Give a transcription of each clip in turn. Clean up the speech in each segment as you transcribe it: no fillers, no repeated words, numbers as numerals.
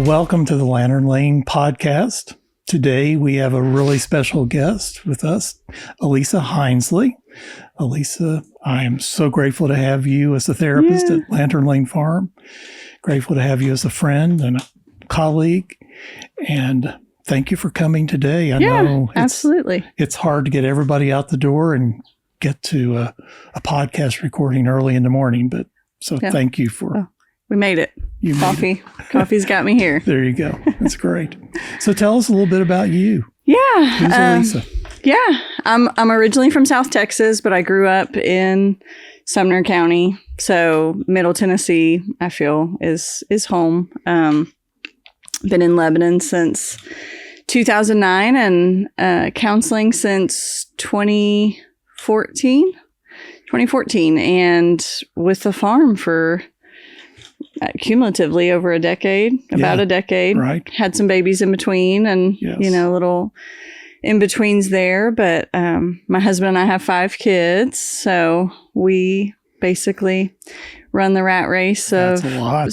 welcome to the Lantern Lane podcast. Today we have a really special guest with us, Alyssa Hinesley. Alyssa, I am so grateful to have you as a therapist at Lantern Lane Farm. Grateful to have you as a friend and a colleague. And thank you for coming today. I know absolutely. It's hard to get everybody out the door and get to a podcast recording early in the morning, but thank you for... We made it. Coffee's got me here. There you go. That's great. So tell us a little bit about you. Yeah. Who's Alyssa? Yeah. I'm originally from South Texas, but I grew up in Sumner County. So Middle Tennessee, I feel, is home. Been in Lebanon since 2009 and counseling since 2014. And with the farm for... cumulatively over a decade, about a decade. Right. Had some babies in between and, little in-betweens there. But my husband and I have 5 kids. So we basically run the rat race of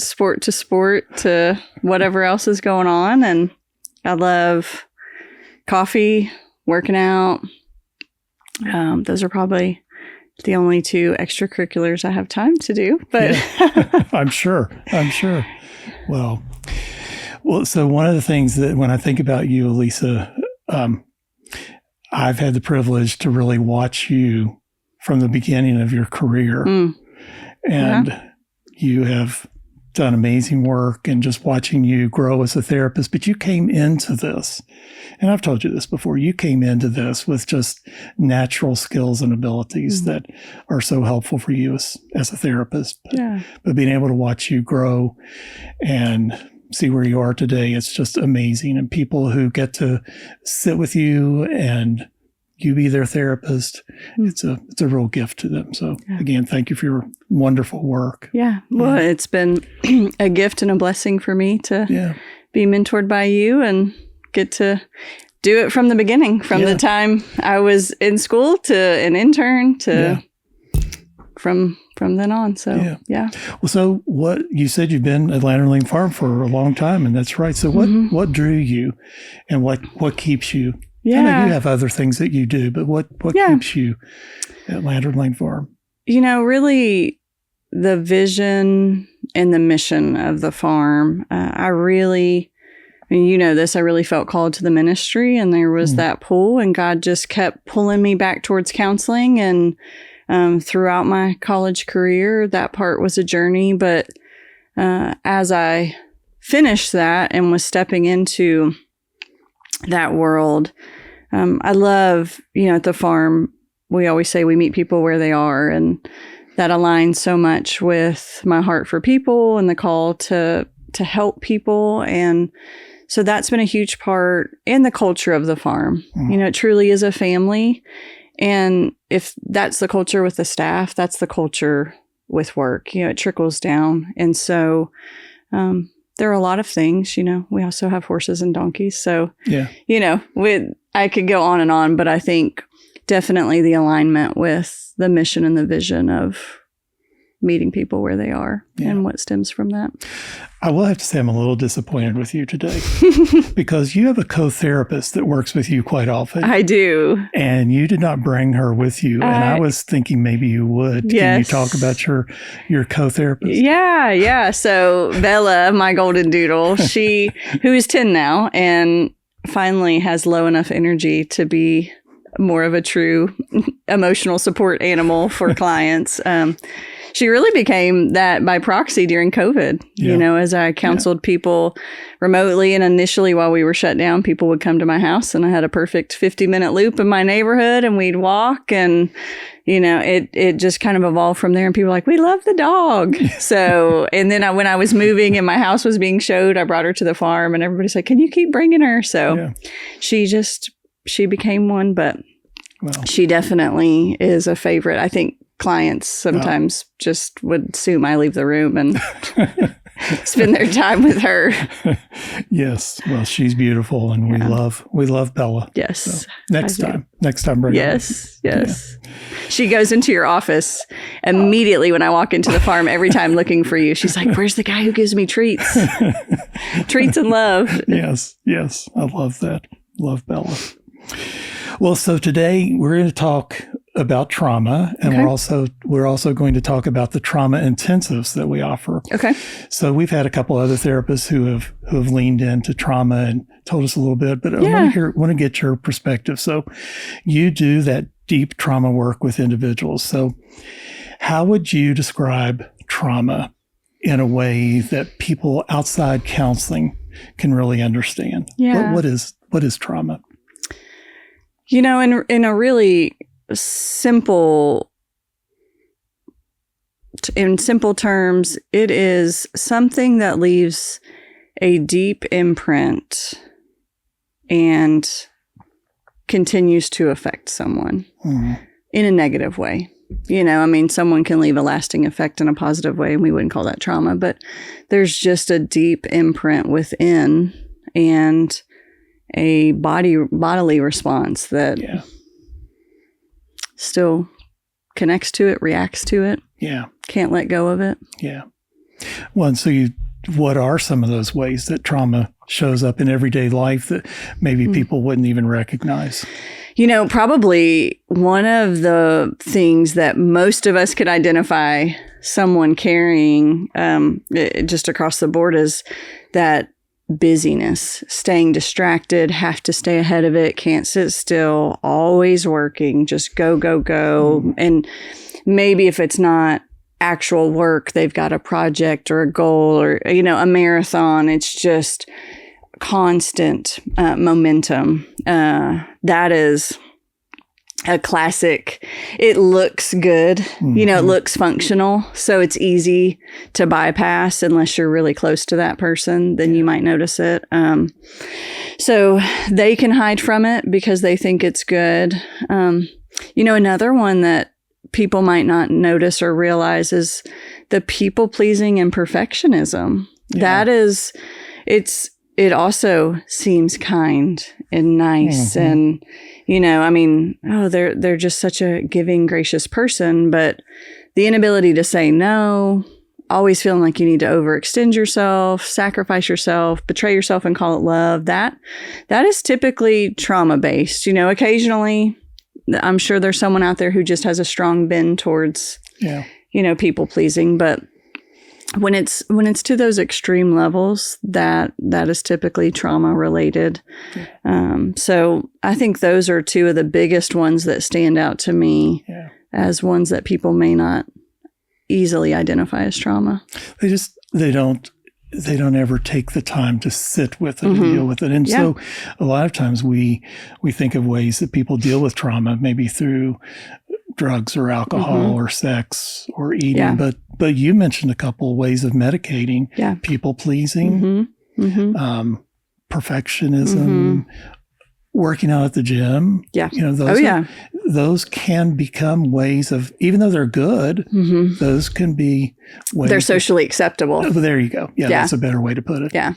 sport to sport to whatever else is going on. And I love coffee, working out. Those are probably the only 2 extracurriculars I have time to do, but I'm sure. Well, so one of the things that when I think about you, Alyssa, I've had the privilege to really watch you from the beginning of your career, and you have done amazing work, and just watching you grow as a therapist. But you came into this, and I've told you this before, you came into this with just natural skills and abilities that are so helpful for you as a therapist. But being able to watch you grow and see where you are today, it's just amazing. And people who get to sit with you and you be their therapist, it's a real gift to them. So again, thank you for your wonderful work. Yeah. Well, it's been a gift and a blessing for me to be mentored by you and get to do it from the beginning, from the time I was in school to an intern to from then on. So, Well, so what you said, you've been at Lantern Lane Farm for a long time, and that's right. So what drew you and what keeps you? I know you have other things that you do, but what keeps you at Lantern Lane Farm? Really the vision and the mission of the farm. I really felt called to the ministry, and there was that pull, and God just kept pulling me back towards counseling. And throughout my college career, that part was a journey. But as I finished that and was stepping into that world, I love, at the farm, we always say we meet people where they are, and that aligns so much with my heart for people and the call to help people. And so that's been a huge part in the culture of the farm. It truly is a family. And if that's the culture with the staff, that's the culture with work. It trickles down. And so there are a lot of things, we also have horses and donkeys. So, I could go on and on, but I think definitely the alignment with the mission and the vision of meeting people where they are and what stems from that. I will have to say I'm a little disappointed with you today because you have a co-therapist that works with you quite often. I do. And you did not bring her with you. And I was thinking maybe you would. Yes. Can you talk about your co-therapist? Yeah. So Bella, my golden doodle, who is 10 now and finally has low enough energy to be more of a true emotional support animal for clients. She really became that by proxy during COVID, as I counseled people remotely. And initially while we were shut down, people would come to my house and I had a perfect 50-minute loop in my neighborhood and we'd walk and, it just kind of evolved from there. And people were like, we love the dog. So, and then when I was moving and my house was being showed, I brought her to the farm and everybody said, can you keep bringing her? So she became one, but she definitely is a favorite. I think clients sometimes just would assume I leave the room and spend their time with her. Yes. Well, she's beautiful, and we love Bella. Yes. So next time, bring her. Yes. She goes into your office immediately when I walk into the farm every time looking for you. She's like, "Where's the guy who gives me treats?" Treats and love. Yes. I love that. Love Bella. Well, so today we're going to talk about trauma, and we're also going to talk about the trauma intensives that we offer. Okay. So we've had a couple other therapists who have leaned into trauma and told us a little bit, but I want to get your perspective. So you do that deep trauma work with individuals. So how would you describe trauma in a way that people outside counseling can really understand? Yeah. What is trauma? In a really simple terms, it is something that leaves a deep imprint and continues to affect someone in a negative way. Someone can leave a lasting effect in a positive way, and we wouldn't call that trauma, but there's just a deep imprint within and a bodily response that still connects to it, reacts to it. Yeah. Can't let go of it. Yeah. Well, and so what are some of those ways that trauma shows up in everyday life that maybe people wouldn't even recognize? Probably one of the things that most of us could identify someone carrying just across the board is that busyness, staying distracted, have to stay ahead of it, can't sit still, always working, just go. And maybe if it's not actual work, they've got a project or a goal or, a marathon. It's just constant momentum. That is a classic. It looks good. It looks functional. So it's easy to bypass unless you're really close to that person, then you might notice it. So they can hide from it because they think it's good. Another one that people might not notice or realize is the people pleasing and perfectionism. That is, it also seems kind and nice and, they're just such a giving, gracious person, but the inability to say no, always feeling like you need to overextend yourself, sacrifice yourself, betray yourself and call it love, that is typically trauma-based. Occasionally, I'm sure there's someone out there who just has a strong bend towards, people pleasing, but when it's to those extreme levels, that is typically trauma related. So I think those are two of the biggest ones that stand out to me as ones that people may not easily identify as trauma. They don't ever take the time to sit with it and deal with it. And so a lot of times we think of ways that people deal with trauma, maybe through drugs or alcohol or sex or eating, but you mentioned a couple of ways of medicating, people pleasing, perfectionism, working out at the gym. Those can become ways of, even though they're good, those can be ways. They're socially acceptable. There you go. Yeah, that's a better way to put it. Yeah.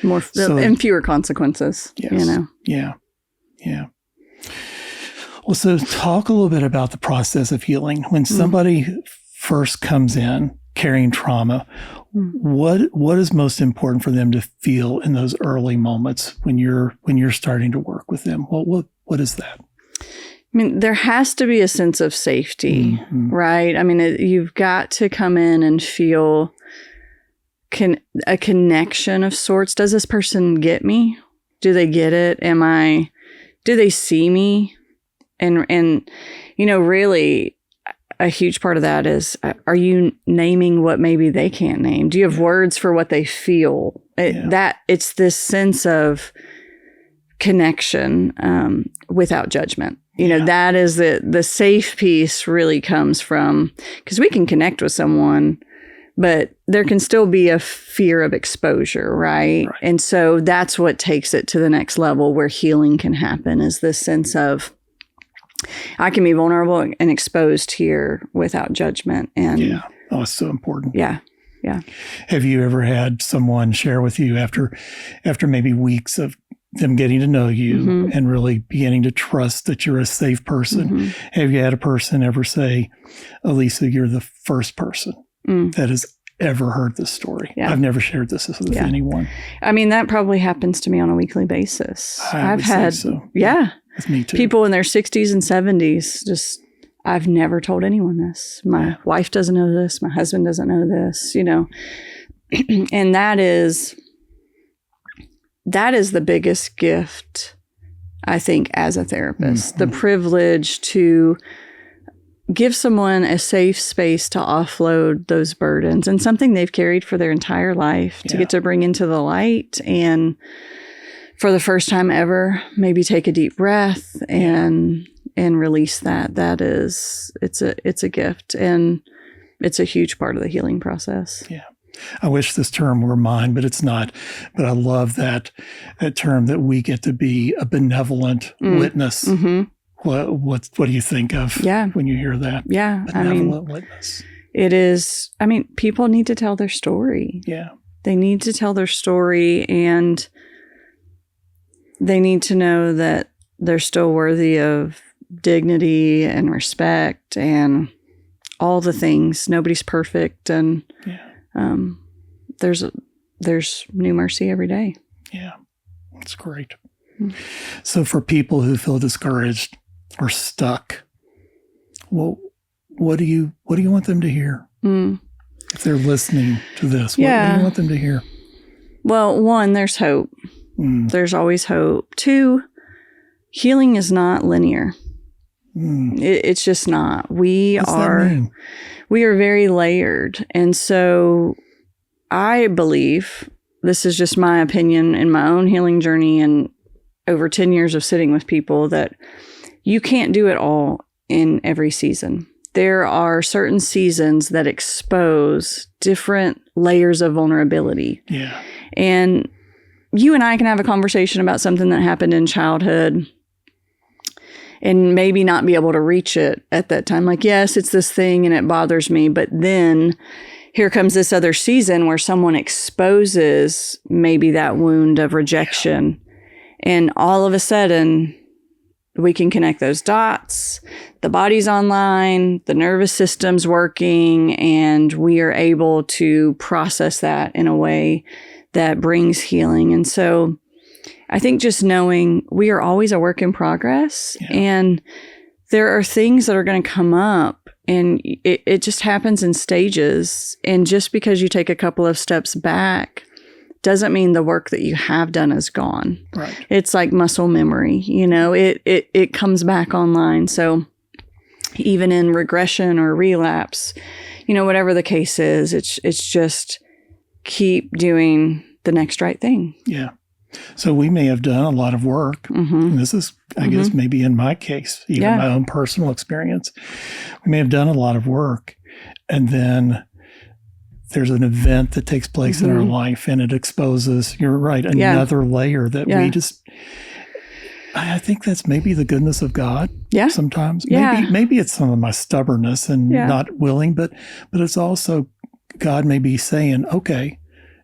More and fewer consequences. Yes. Yeah. Well, so talk a little bit about the process of healing. When somebody first comes in carrying trauma, what is most important for them to feel in those early moments when you're starting to work with them? What is that? There has to be a sense of safety, right? You've got to come in and feel a connection of sorts. Does this person get me? Do they get it? Do they see me? And really a huge part of that is, are you naming what maybe they can't name? Do you have words for what they feel? It's this sense of connection without judgment. That is the safe piece really comes from, because we can connect with someone, but there can still be a fear of exposure, right? And so that's what takes it to the next level where healing can happen, is this sense of, I can be vulnerable and exposed here without judgment. And it's so important. Yeah. Yeah. Have you ever had someone share with you after maybe weeks of them getting to know you and really beginning to trust that you're a safe person? Have you had a person ever say, Alyssa, you're the first person that has ever heard this story? Yeah. I've never shared this with anyone. I mean, that probably happens to me on a weekly basis. I've had, With me too. people in their 60s and 70s just, I've never told anyone this. My wife doesn't know this. My husband doesn't know this, you know. And that is the biggest gift, I think, as a therapist. The privilege to give someone a safe space to offload those burdens and something they've carried for their entire life to get to bring into the light, and for the first time ever, maybe take a deep breath and release that. It's a gift, and it's a huge part of the healing process. Yeah. I wish this term were mine, but it's not. But I love that term that we get to be a benevolent witness. What do you think of when you hear that? Yeah. Benevolent witness. It is. I mean, people need to tell their story. Yeah. They need to tell their story, and they need to know that they're still worthy of dignity and respect and all the things. Nobody's perfect, and there's new mercy every day. Yeah, that's great. So for people who feel discouraged or stuck, well, what do you want them to hear? If they're listening to this, what do you want them to hear? Well, one, there's hope. There's always hope. Two, healing is not linear. It's just not. We are very layered. And so I believe, this is just my opinion in my own healing journey and over 10 years of sitting with people, that you can't do it all in every season. There are certain seasons that expose different layers of vulnerability. Yeah. And you and I can have a conversation about something that happened in childhood and maybe not be able to reach it at that time. Like, yes, it's this thing and it bothers me. But then here comes this other season where someone exposes maybe that wound of rejection. And all of a sudden, we can connect those dots. The body's online, the nervous system's working, and we are able to process that in a way that brings healing. And so I think just knowing we are always a work in progress, and there are things that are going to come up, and it just happens in stages. And just because you take a couple of steps back doesn't mean the work that you have done is gone. Right. It's like muscle memory, you know, it comes back online. So even in regression or relapse, you know, whatever the case is, it's just keep doing the next right thing. Yeah. So we may have done a lot of work. And this is, I guess, maybe in my case, even my own personal experience, we may have done a lot of work, and then there's an event that takes place in our life, and it exposes, you're right, another layer that we just, I think that's maybe the goodness of God sometimes. Maybe it's some of my stubbornness and not willing, but it's also God may be saying, okay,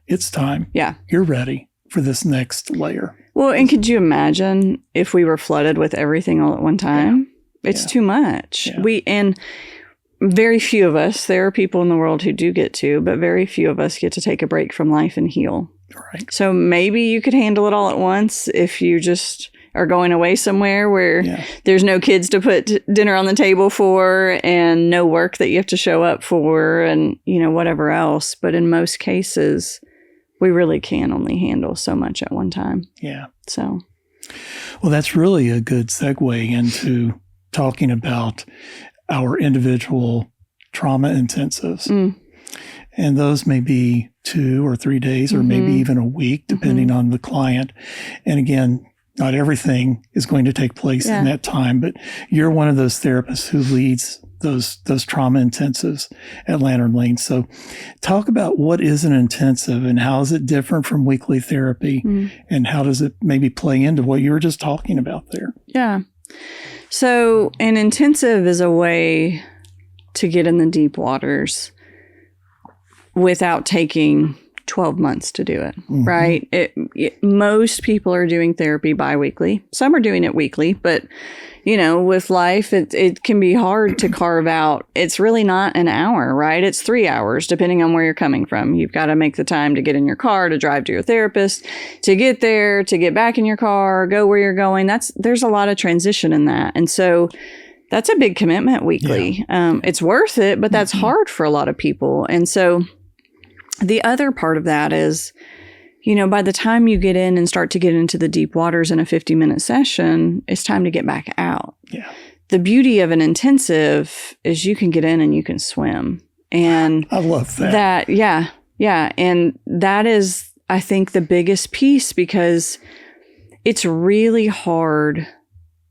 it's time. Yeah. You're ready for this next layer. Well, and could you imagine if we were flooded with everything all at one time? It's too much. And very few of us, there are people in the world who do get to, but very few of us get to take a break from life and heal. Right. So maybe you could handle it all at once if you just are going away somewhere where there's no kids to put dinner on the table for, and no work that you have to show up for, and, you know, whatever else. But in most cases, we really can only handle so much at one time. Yeah. So, well, that's really a good segue into talking about our individual trauma intensives. And those may be 2 or 3 days, or maybe even a week, depending on the client. And again, not everything is going to take place in that time, but you're one of those therapists who leads those trauma intensives at Lantern Lane. So talk about what is an intensive and how is it different from weekly therapy, and how does it maybe play into what you were just talking about there? Yeah. So an intensive is a way to get in the deep waters. without taking 12 months to do it, right? Most people are doing therapy biweekly. Some are doing it weekly, but with life, it can be hard to carve out. It's really not an hour, right? It's 3 hours, depending on where you're coming from. You've got to make the time to get in your car, to drive to your therapist, to get there, to get back in your car, go where you're going. There's a lot of transition in that. And so that's a big commitment weekly. It's worth it, but that's hard for a lot of people. And so the other part of that is, by the time you get in and start to get into the deep waters in a 50-minute session, it's time to get back out. Yeah. The beauty of an intensive is you can get in and you can swim. And I love that. Yeah. And that is, I think, the biggest piece, because it's really hard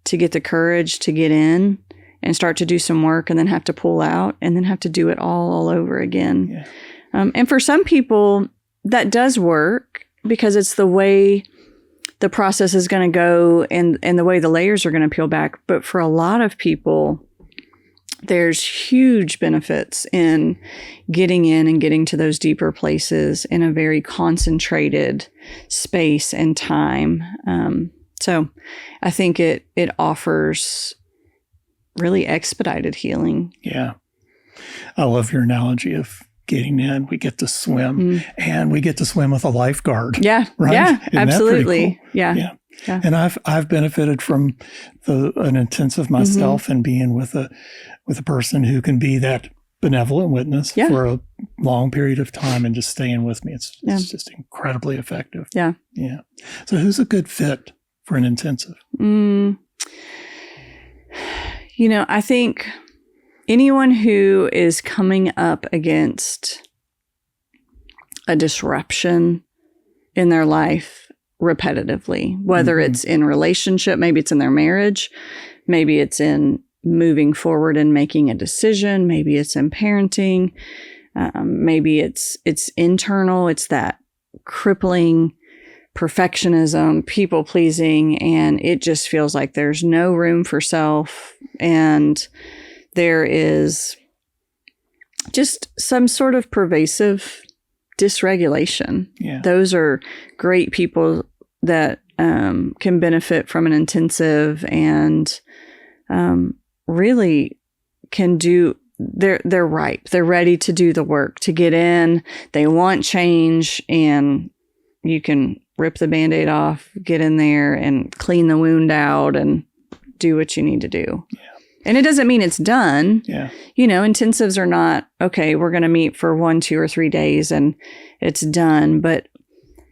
to get the courage to get in and start to do some work and then have to pull out and then have to do it all over again. Yeah. And for some people, that does work because it's the way the process is going to go and the way the layers are going to peel back. But for a lot of people, there's huge benefits in getting in and getting to those deeper places in a very concentrated space and time. So I think it offers really expedited healing. Yeah. I love your analogy of getting in. We get to swim and we get to swim with a lifeguard. Yeah. Right? Yeah, Isn't absolutely. Cool? Yeah. And I've benefited from an intensive myself and being with a person who can be that benevolent witness for a long period of time and just staying with me. It's just incredibly effective. Yeah. Yeah. So who's a good fit for an intensive? I think anyone who is coming up against a disruption in their life repetitively, whether it's in relationship, maybe it's in their marriage, maybe it's in moving forward and making a decision, maybe it's in parenting, maybe it's internal, it's that crippling perfectionism, people pleasing, and it just feels like there's no room for self, and there is just some sort of pervasive dysregulation. Yeah. Those are great people that can benefit from an intensive and really can do. They're ripe. They're ready to do the work, to get in. They want change, and you can rip the Band-Aid off, get in there and clean the wound out and do what you need to do. Yeah. And it doesn't mean it's done. Yeah. Intensives are not, okay, we're going to meet for 1, 2, or 3 days and it's done. But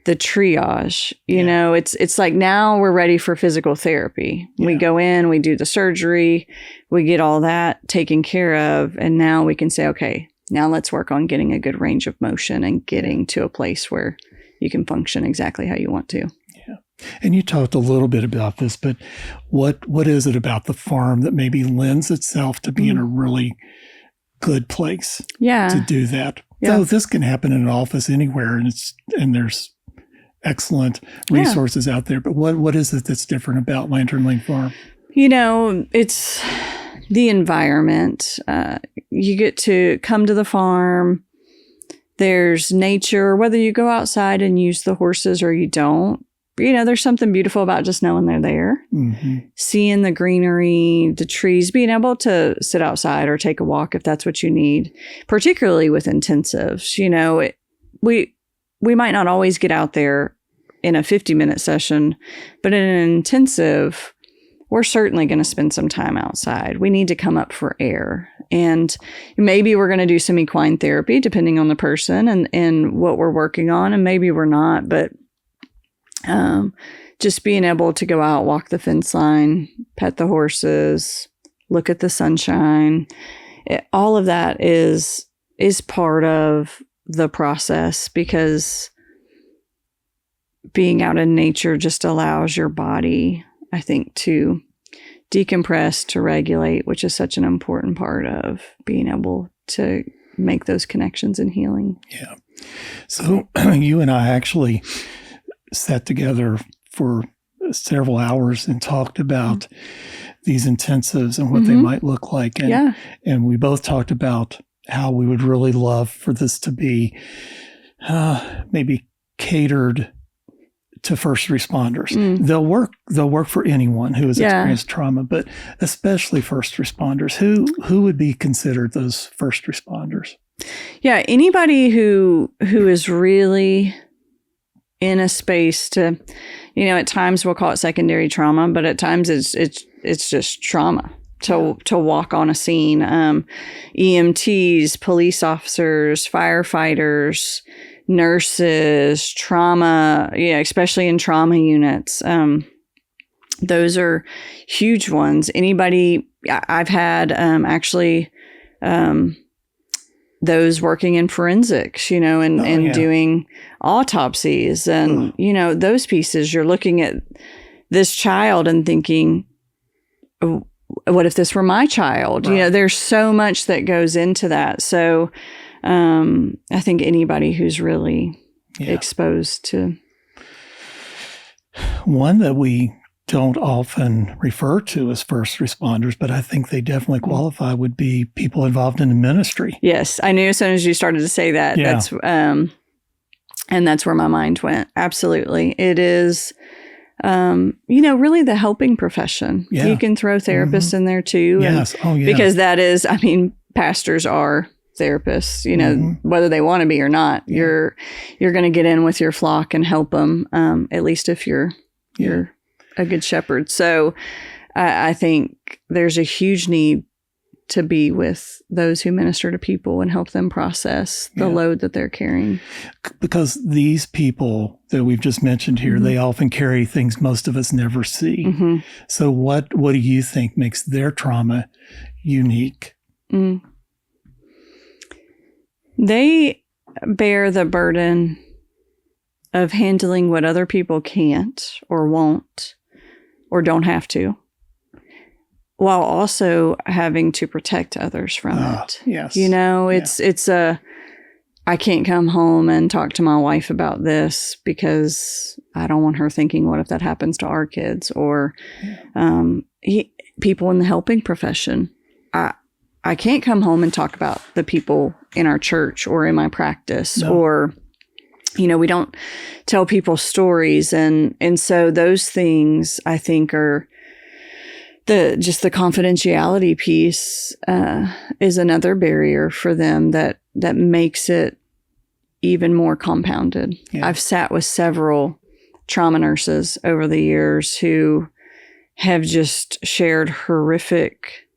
the triage, it's like now we're ready for physical therapy. Yeah. We go in, we do the surgery, we get all that taken care of. And now we can say, okay, now let's work on getting a good range of motion and getting to a place where you can function exactly how you want to. Yeah. And you talked a little bit about this, but what is it about the farm that maybe lends itself to being a really good place to do that? Yeah. Though this can happen in an office anywhere, and there's excellent resources out there. But what is it that's different about Lantern Lane Farm? It's the environment. You get to come to the farm. There's nature, whether you go outside and use the horses or you don't. There's something beautiful about just knowing they're there, seeing the greenery, the trees, being able to sit outside or take a walk if that's what you need, particularly with intensives. We might not always get out there in a 50-minute session, but in an intensive, we're certainly going to spend some time outside. We need to come up for air. And maybe we're going to do some equine therapy, depending on the person and what we're working on. And maybe we're not, but just being able to go out, walk the fence line, pet the horses, look at the sunshine, all of that is part of the process, because being out in nature just allows your body, I think, to decompress, to regulate, which is such an important part of being able to make those connections and healing. Yeah. So you and I actually sat together for several hours and talked about these intensives and what they might look like. And we both talked about how we would really love for this to be maybe catered to first responders. They'll work for anyone who has experienced trauma, but especially first responders. Who would be considered those first responders? Yeah, anybody who is really in a space to, at times we'll call it secondary trauma, but at times it's just trauma to walk on a scene. EMTs, police officers, firefighters, nurses, trauma, especially in trauma units. Those are huge ones. Anybody, I've had those working in forensics, and doing autopsies and, those pieces. You're looking at this child and thinking, oh, what if this were my child? Right. There's so much that goes into that. So I think anybody who's really exposed to. One that we don't often refer to as first responders, but I think they definitely qualify, would be people involved in the ministry. Yes, I knew as soon as you started to say that. Yeah. That's and that's where my mind went. Absolutely, it is. Really the helping profession. Yeah. You can throw therapists in there too. Yes. Because that is, pastors are therapists. Whether they want to be or not. Yeah. You're going to get in with your flock and help them. At least if you're a good shepherd. So I think there's a huge need to be with those who minister to people and help them process the load that they're carrying. Because these people that we've just mentioned here, they often carry things most of us never see. Mm-hmm. So what do you think makes their trauma unique? They bear the burden of handling what other people can't or won't or don't have to, while also having to protect others from it. Yes. It's I can't come home and talk to my wife about this because I don't want her thinking, what if that happens to our kids? Or people in the helping profession. I can't come home and talk about the people in our church or in my practice. No. Or we don't tell people stories. And so those things, I think, are the confidentiality piece is another barrier for them that makes it even more compounded. Yeah. I've sat with several trauma nurses over the years who have just shared horrific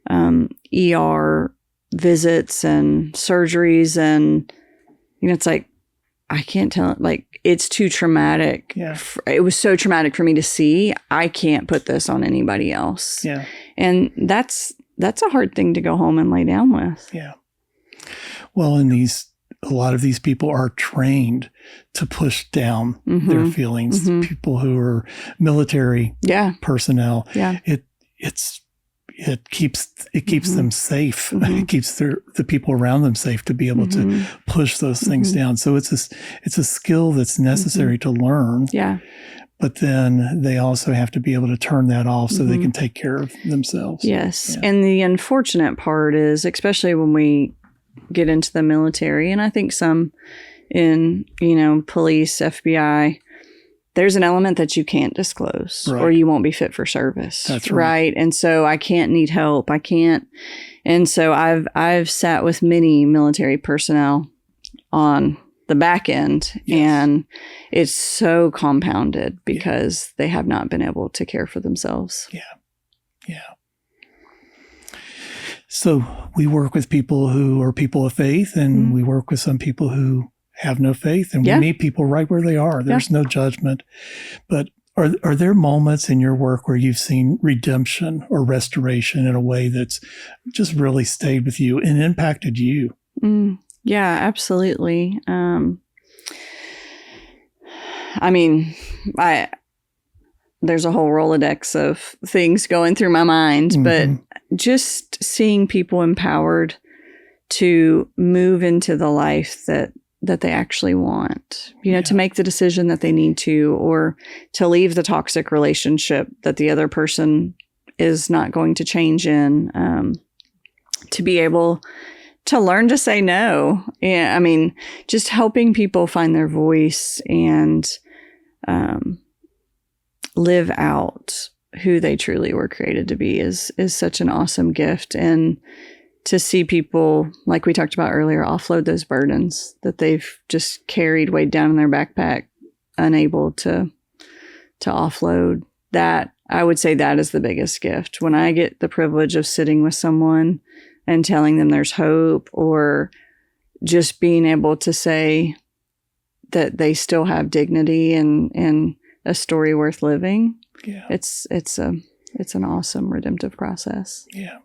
ER visits and surgeries. And, it's like, I can't tell it, like, it's too traumatic. Yeah. It was so traumatic for me to see. I can't put this on anybody else. Yeah. And that's a hard thing to go home and lay down with. Yeah. Well, a lot of these people are trained to push down their feelings. Mm-hmm. People who are military personnel. Yeah. It keeps them safe. Mm-hmm. It keeps the people around them safe to be able to push those things down. So it's a skill that's necessary to learn. Yeah. But then they also have to be able to turn that off so they can take care of themselves. Yes. Yeah. And the unfortunate part is, especially when we get into the military, and I think some in, police, FBI, there's an element that you can't disclose or you won't be fit for service. That's right. And so I can't need help. I can't. And so I've sat with many military personnel on the back end, and it's so compounded because they have not been able to care for themselves. Yeah. Yeah. So we work with people who are people of faith, and we work with some people who have no faith, and we meet people right where they are. There's no judgment. But are there moments in your work where you've seen redemption or restoration in a way that's just really stayed with you and impacted you? Yeah, absolutely. There's a whole Rolodex of things going through my mind, but just seeing people empowered to move into the life that they actually want, to make the decision that they need to, or to leave the toxic relationship that the other person is not going to change in, to be able to learn to say no. Yeah, I mean, just helping people find their voice and live out who they truly were created to be is such an awesome gift. And to see people, like we talked about earlier, offload those burdens that they've just carried weighed down in their backpack, unable to offload, that I would say that is the biggest gift. When I get the privilege of sitting with someone and telling them there's hope, or just being able to say that they still have dignity and a story worth living. Yeah. It's an awesome redemptive process. Yeah.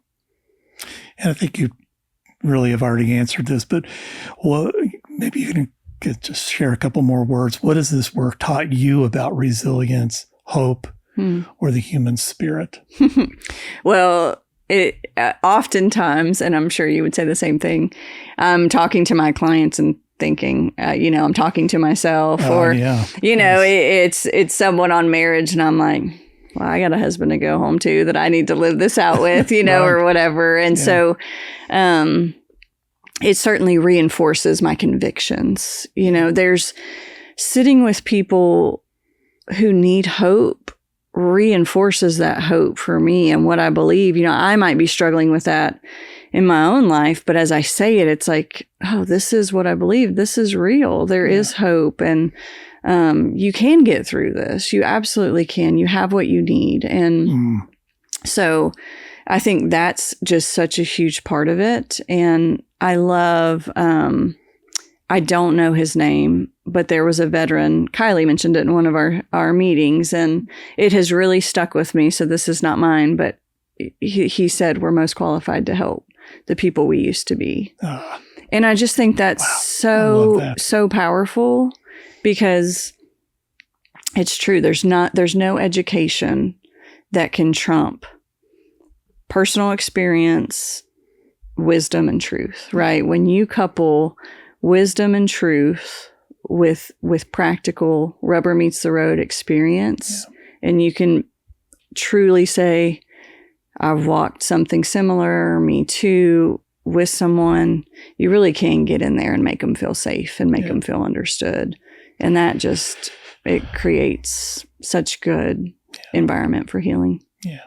And I think you really have already answered this, but maybe you can just share a couple more words. What has this work taught you about resilience, hope, or the human spirit? Well, it oftentimes, and I'm sure you would say the same thing, I'm talking to my clients and thinking, I'm talking to myself, or, it's someone on marriage, and I'm like, well, I got a husband to go home to that I need to live this out with, right. Or whatever. And so it certainly reinforces my convictions. There's sitting with people who need hope reinforces that hope for me and what I believe. I might be struggling with that in my own life, but as I say it, it's like, oh, this is what I believe. This is real. There is hope, and you can get through this. You absolutely can. You have what you need. And so I think that's just such a huge part of it. And I love, I don't know his name, but there was a veteran, Kylie mentioned it in one of our meetings, and it has really stuck with me. So this is not mine, but he said, we're most qualified to help the people we used to be. And I just think that's so powerful, because it's true. There's no education that can trump personal experience, wisdom, and truth, right? When you couple wisdom and truth with practical rubber meets the road experience, and you can truly say, I've walked something similar, or me too, with someone, you really can get in there and make them feel safe and make them feel understood. And that just, it creates such good environment for healing. Yeah.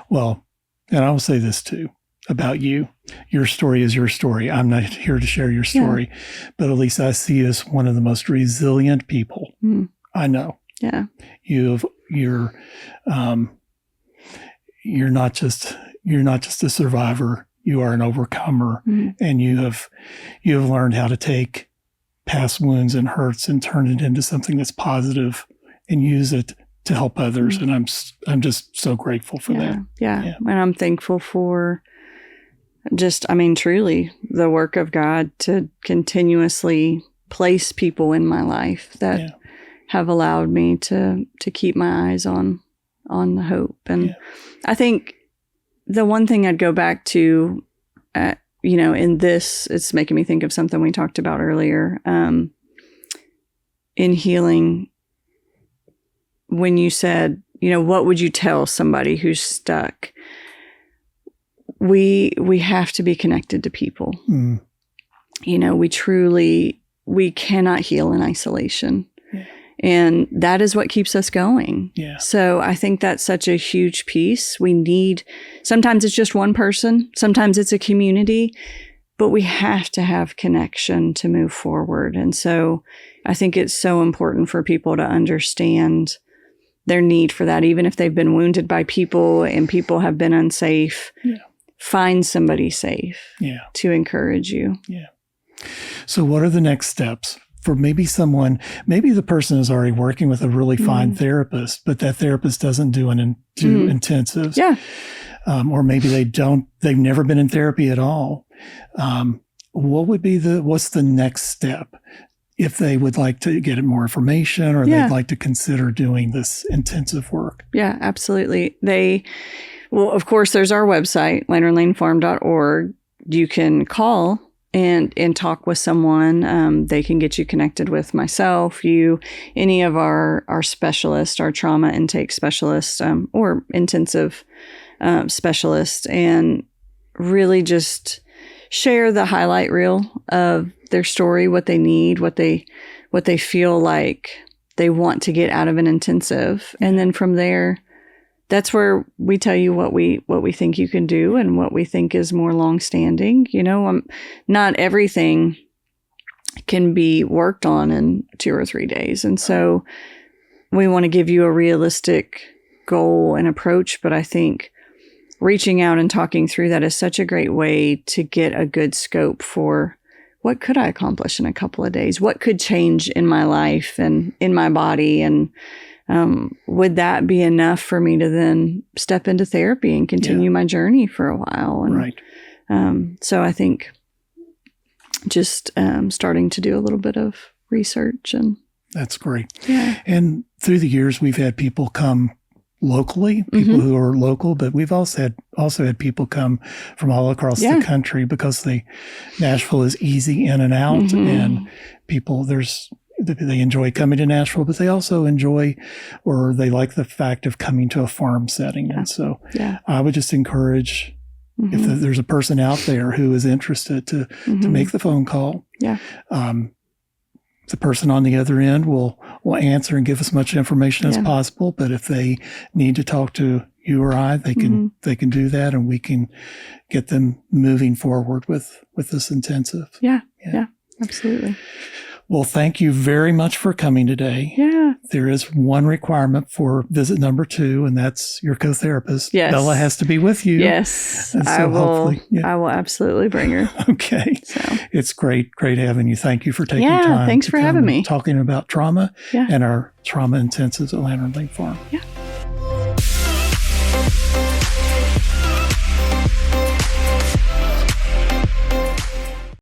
Well, and I will say this too about you. Your story is your story. I'm not here to share your story, but at least I see you as one of the most resilient people I know. Yeah. You're not just a survivor. You are an overcomer, and you have learned how to take past wounds and hurts and turn it into something that's positive and use it to help others. And I'm just so grateful for that. Yeah. And I'm thankful for truly the work of God to continuously place people in my life that have allowed me to keep my eyes on the hope. And I think the one thing I'd go back to, in this, it's making me think of something we talked about earlier, in healing, when you said, what would you tell somebody who's stuck? We have to be connected to people. We cannot heal in isolation. And that is what keeps us going. Yeah. So I think that's such a huge piece. Sometimes it's just one person, sometimes it's a community, but we have to have connection to move forward. And so I think it's so important for people to understand their need for that, even if they've been wounded by people and people have been unsafe. Find somebody safe to encourage you. Yeah. So what are the next steps for maybe the person is already working with a really fine therapist, but that therapist doesn't do intensives. Yeah. Or maybe they've never been in therapy at all. What's the next step if they would like to get more information, or they'd like to consider doing this intensive work? Yeah, absolutely. Of course, there's our website, lanterlanfarm.org. You can call and talk with someone. They can get you connected with myself, any of our specialists, our trauma intake specialists, or intensive specialists, and really just share the highlight reel of their story, what they need, what they feel like they want to get out of an intensive. And then from there, that's where we tell you what we think you can do and what we think is more longstanding. Not everything can be worked on in 2 or 3 days. And so we want to give you a realistic goal and approach. But I think reaching out and talking through that is such a great way to get a good scope for what could I accomplish in a couple of days? What could change in my life and in my body? And would that be enough for me to then step into therapy and continue my journey for a while? And, right. So I think just starting to do a little bit of research. And that's great. Yeah. And through the years, we've had people come locally, people who are local, but we've also had people come from all across the country because Nashville is easy in and out, and people they enjoy coming to Nashville, but they also enjoy, or they like the fact of coming to a farm setting. And so I would just encourage, if there's a person out there who is interested, to make the phone call. Yeah. The person on the other end will answer and give as much information as possible. But if they need to talk to you or I, they can do that, and we can get them moving forward with this intensive. Yeah, absolutely. Well, thank you very much for coming today. Yeah. There is one requirement for visit number 2, and that's your co-therapist. Yes. Bella has to be with you. Yes. And so I will absolutely bring her. Okay. So. It's great having you. Thank you for taking time. Thanks for having me. Talking about trauma and our trauma intensives at Lantern Lake Farm. Yeah.